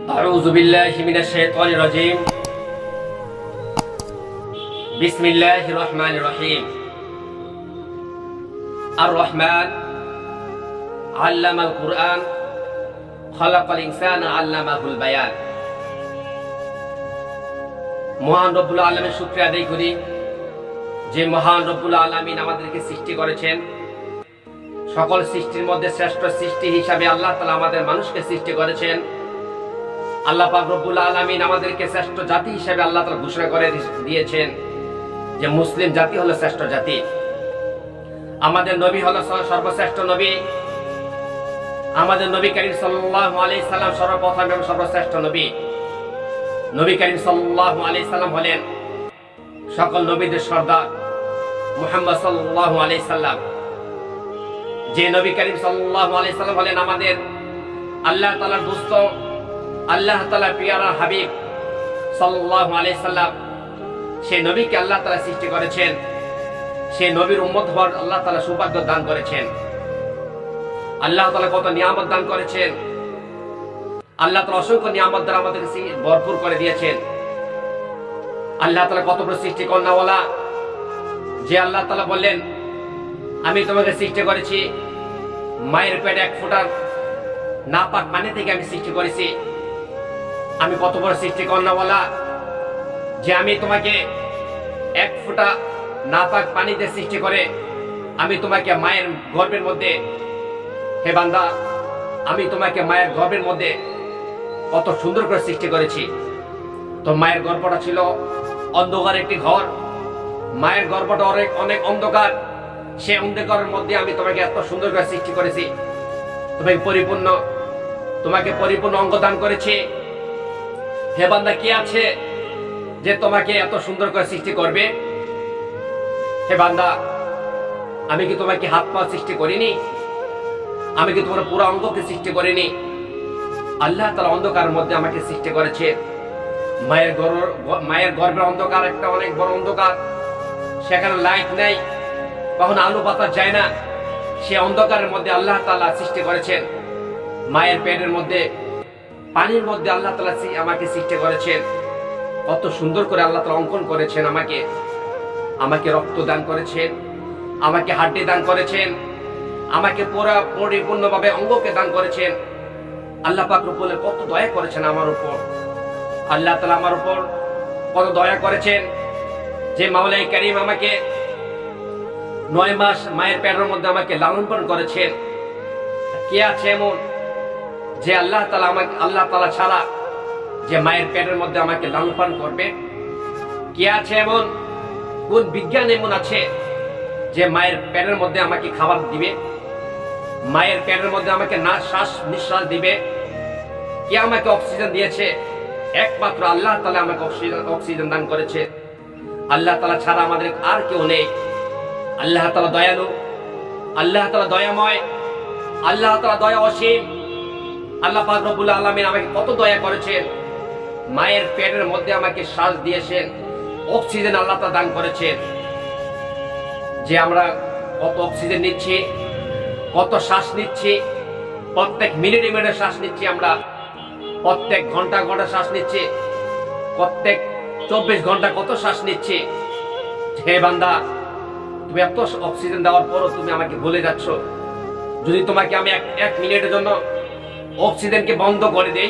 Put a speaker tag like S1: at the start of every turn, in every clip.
S1: أعوذ بالله من الشيطان الرجيم بسم الله الرحمن الرحيم الرحمن علم القرآن خلق الإنسان علمه البيان মহান রব্বুল আলামিনের শুকরিয়া আদায় করি যে মহান রব্বুল আলামিন আমাদেরকে সৃষ্টি করেছেন। সকল সৃষ্টির মধ্যে শ্রেষ্ঠ সৃষ্টি হিসাবে আল্লাহ তাআলা আমাদের মানুষকে সৃষ্টি করেছেন। আল্লাহ পাক রব্বুল আলামিন আমাদেরকে শ্রেষ্ঠ জাতি হিসাবে আল্লাহ তাআলা ঘোষণা করে দিয়েছেন যে মুসলিম জাতি হলো শ্রেষ্ঠ জাতি। আমাদের নবী হলো সর্বশ্রেষ্ঠ নবী। আমাদের নবী করিম সাল্লাল্লাহু আলাইহি সাল্লাম সর্বপ্রথম এবং সর্বশ্রেষ্ঠ নবী। নবী করিম সাল্লাল্লাহু আলাইহি সাল্লাম হলেন সকল নবীদের সর্দার মুহাম্মদ সাল্লাল্লাহু আলাইহি সাল্লাম। যে নবী করিম সাল্লাল্লাহু আলাইহি সাল্লাম হলেন আমাদের আল্লাহ তাআলার দোস্ত, আল্লাহ তাআলার পিয়ারা হাবিব সাল্লাল্লাহু আলাইহি সাল্লাম। সেই নবীকে আল্লাহ তাআলা সৃষ্টি করেছেন। সেই নবীর উম্মত হওয়ার আল্লাহ তাআলা সৌভাগ্য দান করেছেন। আল্লাহ তাআলা কত নিয়ামত দান করেছেন। আল্লাহ তাআলা অসংখ্য নিয়ামত দ্বারা আমাদেরকে ভরপুর করে দিয়েছেন। আল্লাহ তাআলা কত বড় সৃষ্টি কর্ণাওয়ালা, যে আল্লাহ তাআলা বললেন আমি তোমাকে সৃষ্টি করেছি মায়ের পেটে এক ফোঁটা নাপাক পানি থেকে আমি সৃষ্টি করেছি। আমি কত বড় সৃষ্টি কর্ণাওয়ালা, যে আমি তোমাকে এক ফোঁটা নাপাক পানিতে সৃষ্টি করে আমি তোমাকে মায়ের গর্ভের মধ্যে, হে বান্দা, আমি তোমাকে মায়ের গর্ভের মধ্যে কত সুন্দর করে সৃষ্টি করেছি। তো মায়ের গর্ভটা ছিল অন্ধকার একটি ঘর। মায়ের গর্ভটা অনেক অন্ধকার। সে অন্ধকারের মধ্যে আমি তোমাকে এত সুন্দর করে সৃষ্টি করেছি। তোমাকে পরিপূর্ণ অঙ্গ দান করেছি। হে বান্দা, কি আছে যে তোমাকে এত সুন্দর করে সৃষ্টি করবে? হে বান্দা, আমি কি তোমাকে হাত পা সৃষ্টি করিনি? আমি কি তোমার পুরো অঙ্গকে সৃষ্টি করিনি? আল্লাহ তাআলা অন্ধকারের মধ্যে আমাকে সৃষ্টি করেছে। মায়ের গর্ভের অন্ধকার একটা অনেক বড় অন্ধকার। সেখানে লাইট নেই, কখনো আলো বাতাস যায় না। সে অন্ধকারের মধ্যে আল্লাহ তাআলা সৃষ্টি করেছেন। মায়ের পেটের মধ্যে পানির মধ্যে আল্লাহ তাআলা আমাকে সৃষ্টি করেছেন। কত সুন্দর করে আল্লাহ তাআলা অঙ্কন করেছেন। আমাকে রক্ত দান করেছেন, আমাকে হাড্ডি দান করেছেন, আমাকে পরিপূর্ণভাবে অঙ্গকে দান করেছেন। আল্লাহ পাক রব্বুল কত দয়া করেছেন আমার উপর। আল্লাহ তাআলা আমার উপর কত দয়া করেছেন যে মাওলাই কারীম আমাকে 9 মাস মায়ের পেটের মধ্যে আমাকে লালন পালন করেছেন। কে আছে এমন যে আল্লাহ তাআলা ছাড়া যে মায়ের পেটের মধ্যে আমাকে লালন পালন করবে? কে আছে এমন? কোন বিজ্ঞান এমন আছে যে মায়ের পেটের মধ্যে আমাকে খাবার দিবে, মায়ের পেটের মধ্যে আমাকে শ্বাস নিঃশ্বাস দিবে? কে আমাকে অক্সিজেন দিয়েছে? একমাত্র আল্লাহ তাআলা আমাকে অক্সিজেন দান করেছে। আল্লাহ তাআলা ছাড়া আমাদের আর কেউ নেই। আল্লাহ তাআলা দয়ালু, আল্লাহ তাআলা দয়াময়, আল্লাহ তাআলা দয়া অসীম। আল্লাহ পাক রব্বুল আলামিন আমাকে কত দয়া করেছেন। মায়ের পেটের মধ্যে আমাকে শ্বাস দিয়েছেন, অক্সিজেন আল্লাহ তাআলা দান করেছেন। যে আমরা কত অক্সিজেন নিচ্ছি, কত শ্বাস নিচ্ছি, প্রত্যেক মিনিটে মিনিটে শ্বাস নিচ্ছি, আমরা প্রত্যেক ঘন্টা ঘন্টা শ্বাস নিচ্ছি, প্রত্যেক 24 ঘন্টা কত শ্বাস নিচ্ছি। হে বান্দা, তুমি এত অক্সিজেন দেওয়ার পরও তুমি আমাকে ভুলে যাচ্ছ। যদি তোমাকে আমি এক মিনিটের জন্য অক্সিজেনকে বন্ধ করে দেই,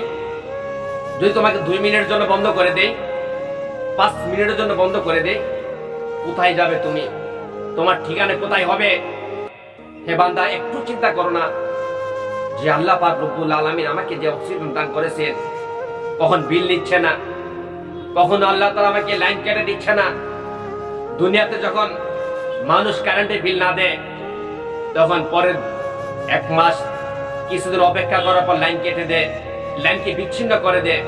S1: যদি তোমাকে 2 মিনিটের জন্য বন্ধ করে দেই, 5 মিনিটের জন্য বন্ধ করে দেই, কোথায় যাবে তুমি? তোমার ঠিকানা কোথায় হবে? হে বান্দা, একটু চিন্তা করো না যে আল্লাহ পাক রব্বুল আলামিন আমাকে যে অক্সিজেন দান করেছেন, কখন বিল নিচ্ছে না, কখনো আল্লাহ তাআলা আমাকে লাইন কেটে দিচ্ছে না। দুনিয়াতে যখন মানুষ কারেন্টের বিল না দেয়, তখন পরের 1 মাস কিছুদিন অপেক্ষা করার পর লাইন কেটে দেয়, লাইনকে বিচ্ছিন্ন করে দেয়।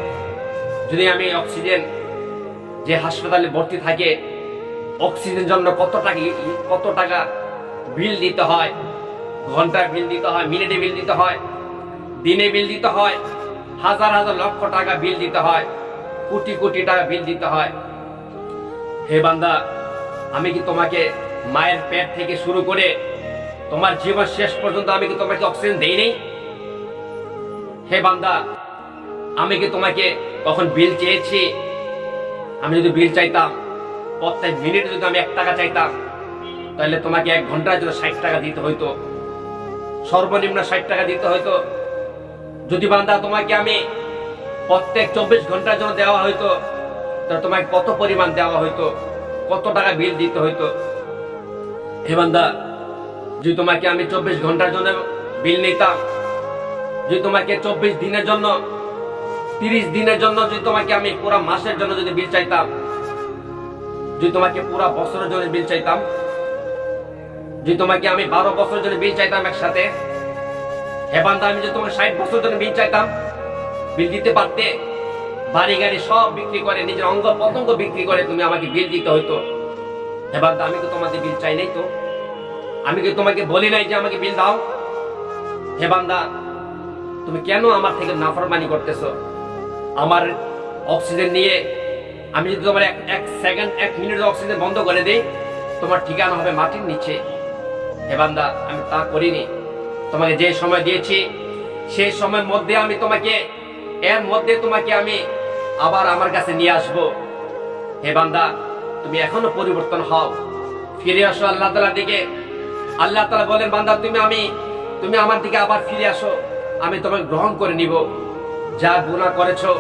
S1: যদি আমি অক্সিজেন, যে হাসপাতালে ভর্তি থাকে, অক্সিজেন জন্য কত টাকা বিল দিতে হয়, ঘন্টায় বিল দিতে হয়, মিনিটে বিল দিতে হয়, দিনে বিল দিতে হয়, হাজার হাজার লক্ষ টাকা বিল দিতে হয়, কোটি কোটি টাকা বিল দিতে হয়। হে বান্দা, আমি কি তোমাকে মায়ের পেট থেকে শুরু করে তোমার জীবন শেষ পর্যন্ত আমি কি তোমাকে অক্সিজেন দেই নাই? হে বান্দা, আমি কি তোমাকে কখন বিল চেয়েছি? আমি যদি বিল চাইতাম, প্রত্যেক মিনিটে যদি আমি 1 টাকা চাইতাম, তাহলে তোমাকে 1 ঘন্টার জন্য 60 টাকা দিতে হইতো, সর্বনিম্ন 60 টাকা দিতে হইতো। যদি বান্দা তোমাকে আমি প্রত্যেক 24 ঘন্টার জন্য দেওয়া হইতো, তাহলে তোমাকে কত পরিমাণ দেওয়া হইতো, কত টাকা বিল দিতে হইতো? হে বান্দা, যদি তোমাকে আমি 24 ঘন্টার জন্য বিল নিতাম, যদি তোমাকে 24 দিনের জন্য, 30 দিনের জন্য, যদি তোমাকে আমি পুরো মাসের জন্য যদি বিল চাইতাম, যদি তোমাকে পুরো বছরের জন্য বিল চাইতাম, যদি তোমাকে আমি 12 বছরের জন্য বিল চাইতাম একসাথে, হে বান্দা, আমি যদি তোমাকে 60 বছরের জন্য বিল চাইতাম, বিল দিতে পারতে? বাড়ি গাড়ি সব বিক্রি করে, নিজের অঙ্গ প্রত্যঙ্গ বিক্রি করে তুমি আমাকে বিল দিতে হইতো। হে বান্দা, আমি তো তোমাদের বিল চাই নাই, তো আমি কি তোমাকে বলি নাই যে আমাকে বিল দাও? হে বান্দা, তুমি কেন আমার থেকে নাফরমানি করতেছো? আমার অক্সিজেন নিয়ে আমি যদি তোমার 1 সেকেন্ড 1 মিনিটের অক্সিজেন বন্ধ করে দেই, তোমার ঠিকানা হবে মাটির নিচে। হে বান্দা, আমি তা করিনি। তোমাকে যে সময় দিয়েছি, সেই সময়ের মধ্যে আমি তোমাকে, এর মধ্যে তোমাকে আমি আবার আমার কাছে নিয়ে আসব। হে বান্দা, তুমি এখনো পরিবর্তন হও, ফিরে আসো আল্লাহ তাআলার দিকে। আল্লাহ তাআলা বলেন, বান্দা, তুমি আমার দিকে আবার ফিরে আসো, আমি তোমাকে গ্রহণ করে নিব। যা গুনাহ করেছো,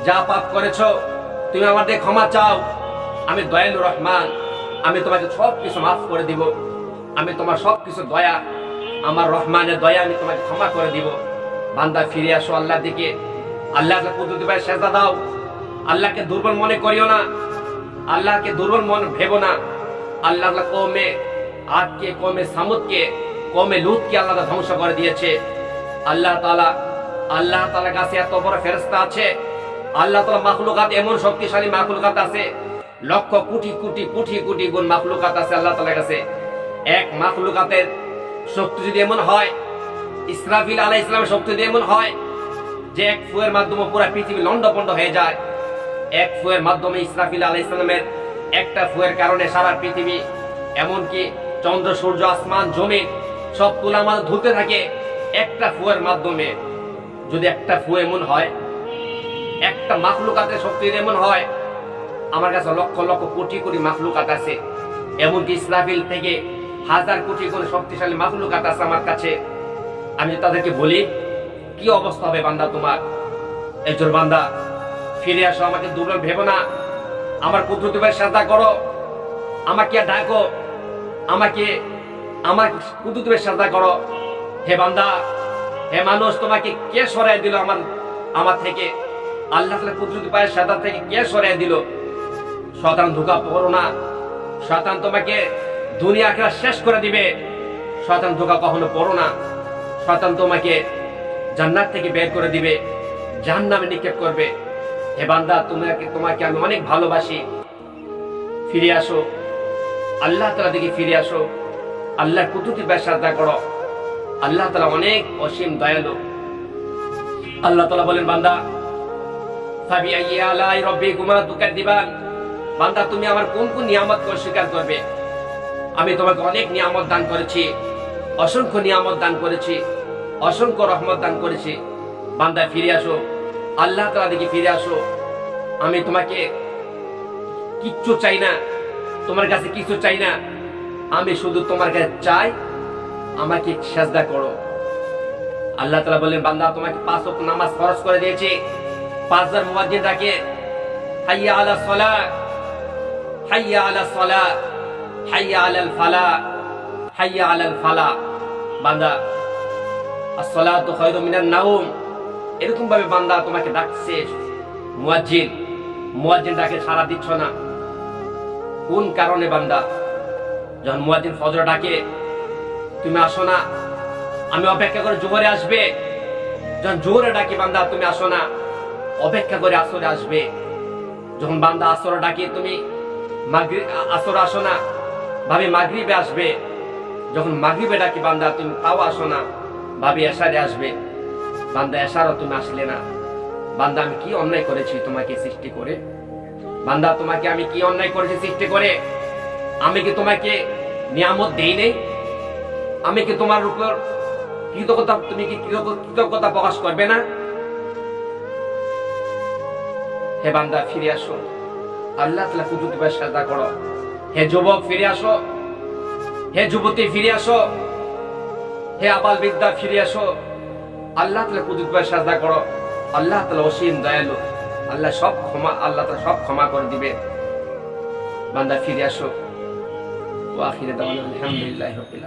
S1: যা পাপ করেছো, তুমি আমার দিকে ক্ষমা চাও। আমি দয়ালু রহমান, আমি তোমাকে সবকিছু মাফ করে দিব। আমি তোমার সবকিছু দয়া, আমার রহমানের দয়া, আমি তোমাকে ক্ষমা করে দিব। বান্দা, ফিরে আসো আল্লাহর দিকে। আল্লাহকে কুদরতি ভাবে সেজদা দাও। আল্লাহকে দুর্বল মনে করিও না, আল্লাহকে দুর্বল মনে ভেবো না। আল্লাহ কওমে আদকে, কওমে সামুদকে, কওমে লূতকে আল্লাহ ধ্বংস করে দিয়েছে। আল্লাহ তাআলার কাছে এত বড় ফেরেশতা আছে। আল্লাহ তাআলা মাখলুকাত, এমন শক্তিশালী মাখলুকাত আছে, লক্ষ কোটি কোটি কোটি কোটি গুণ মাখলুকাত আছে আল্লাহ তাআলার কাছে। এক মাখলুকাতের শক্তি যদি এমন হয়, ইসরাফিল আলাইহিস সালামের শক্তি যদি এমন হয় যে 1 ফুয়ের মাধ্যমে পুরো পৃথিবী লন্ডভন্ড হয়ে যায়, 1 ফুয়ের মাধ্যমে, ইসরাফিল আলাইহিস সালামের একটা ফুয়ের কারণে সারা পৃথিবী, এমনকি চন্দ্র, সূর্য, আসমান, জমিন সব তুলামাল ধুতে থাকে একটা ফুয়ের মাধ্যমে। যদি একটা ফু এমন হয়, একটা মাখলুকাতের শক্তি এমন হয়, আমার কাছে লক্ষ লক্ষ কোটি কোটি মাখলুকাত আছে, এমনকি ইসরাফিল থেকে 1000 কোটি কোটি শক্তিশালী মাখলুকাত আছে আমার কাছে। আমি তাদেরকে বলি, কি অবস্থা হবে বান্দা তোমার? এজন্য বান্দা, ফিরে আসো, আমাকে দুর্বল ভেবো না। আমার কুদরতি ভাবে সেজদা করো, আমাকে ডাকো, আমার কুদরতি ভাবে সেজদা করো। হে বান্দা, হে মানুষ, তোমাকে কে সরাই দিল আমার থেকে? আল্লাহ তাআলা কুদরতি ভাবে সেজদা থেকে কে সরাই দিল? শয়তান ধোঁকা পড়ো না। শয়তান তোমাকে দুনিয়া আখিরাত শেষ করে দিবে। শয়তান ধোঁকা কখনো পড়ো না। শয়তান তোমাকে জান্নাত থেকে বের করে দিবে, জাহান্নামে নিক্ষেপ করবে। হে বান্দা, তোমাকে আমি অনেক ভালোবাসি। ফিরে আসো আল্লাহ তাআলা দিকে, ফিরে আসো, আল্লাহর কুদরতি ভাবে সেজদা করো। আল্লাহ তাআলা অনেক অসীম দয়ালু। আল্লাহ তাআলা বলেন, বান্দা, ফাবিআইয়ি আলাই রাব্বিকুমা তুকাদ্দিবান, বান্দা, তুমি আমার কোন কোন নিয়ামত অস্বীকার করবে? আমি তোমাকে অনেক নিয়ামত দান করেছি, অসংখ্য নিয়ামত দান করেছি, অসংখ্য রহমত দান করেছি। বান্দা, ফিরে আসো আল্লাহ তাআলা দিকে, ফিরে আসো। আমি তোমাকে কিচ্ছু চাই না, তোমার কাছে কিছু চাই না। আমি শুধু তোমার কাছে চাই, আমাকে সেজদা করো। আল্লাহ তাআলা বলেন, বান্দা, তোমাকে 5 ওয়াক্ত নামাজ ফরজ করে দিয়েছি। 5 বার মুয়াজ্জিন ডাকে, হাইয়া আলাস সালাহ, হাইয়া আলাস সালাহ, হাইয়া আলাল ফালাহ, হাইয়া আলাল ফালাহ। বান্দা, as-সালাতু খায়রুম মিনান নাওম, এরকম ভাবে বান্দা তোমাকে ডাকছে মুয়াজ্জিন ডাকে সাড়া দিচ্ছ না। কোন কারণে বান্দা? যখন মুয়াজ্জিন ফজর ডাকে, তুমি আসো না। আমি অপেক্ষা করে জোহরে আসবে। যখন জোহরে ডাকি, বান্দা তুমি আসো না, অপেক্ষা করে আসরে আসবে। যখন বান্দা আসরে ডাকি, তুমি আসরে আসো না, ভাবি মাগরিবে আসবে। যখন মাগরিবে ডাকি, বান্দা তুমি তাও আসো না, ভাবি এশারে আসবে। বান্দা, এশারও তুমি আসলে না। বান্দা, আমি কি অন্যায় করেছি তোমাকে সৃষ্টি করে? বান্দা, তোমাকে আমি কি অন্যায় করেছি সৃষ্টি করে? আমি কি তোমাকে নিয়ামত দেই নাই? আমি কি তোমার উপর কৃতজ্ঞতা, তুমি কি কৃতজ্ঞতা প্রকাশ করবে না? হে বান্দা ফিরে আসো, আল্লাহ তাআলা কুদরতি ভাবে সাজদা করো। হে যুবক ফিরে আসো, হে যুবতী ফিরে আসো, হে আবাল বৃদ্ধা ফিরে আসো, আল্লাহ তাআলা কুদরতি ভাবে সাজদা করো। আল্লাহ তাআলা অসীম দয়ালু, আল্লাহ তাআলা সব ক্ষমা করে দিবে। বান্দা ফিরে আসো। ওয়া আখিরু দাওয়ানা আলহামদুলিল্লাহি রাব্বিল আলামিন।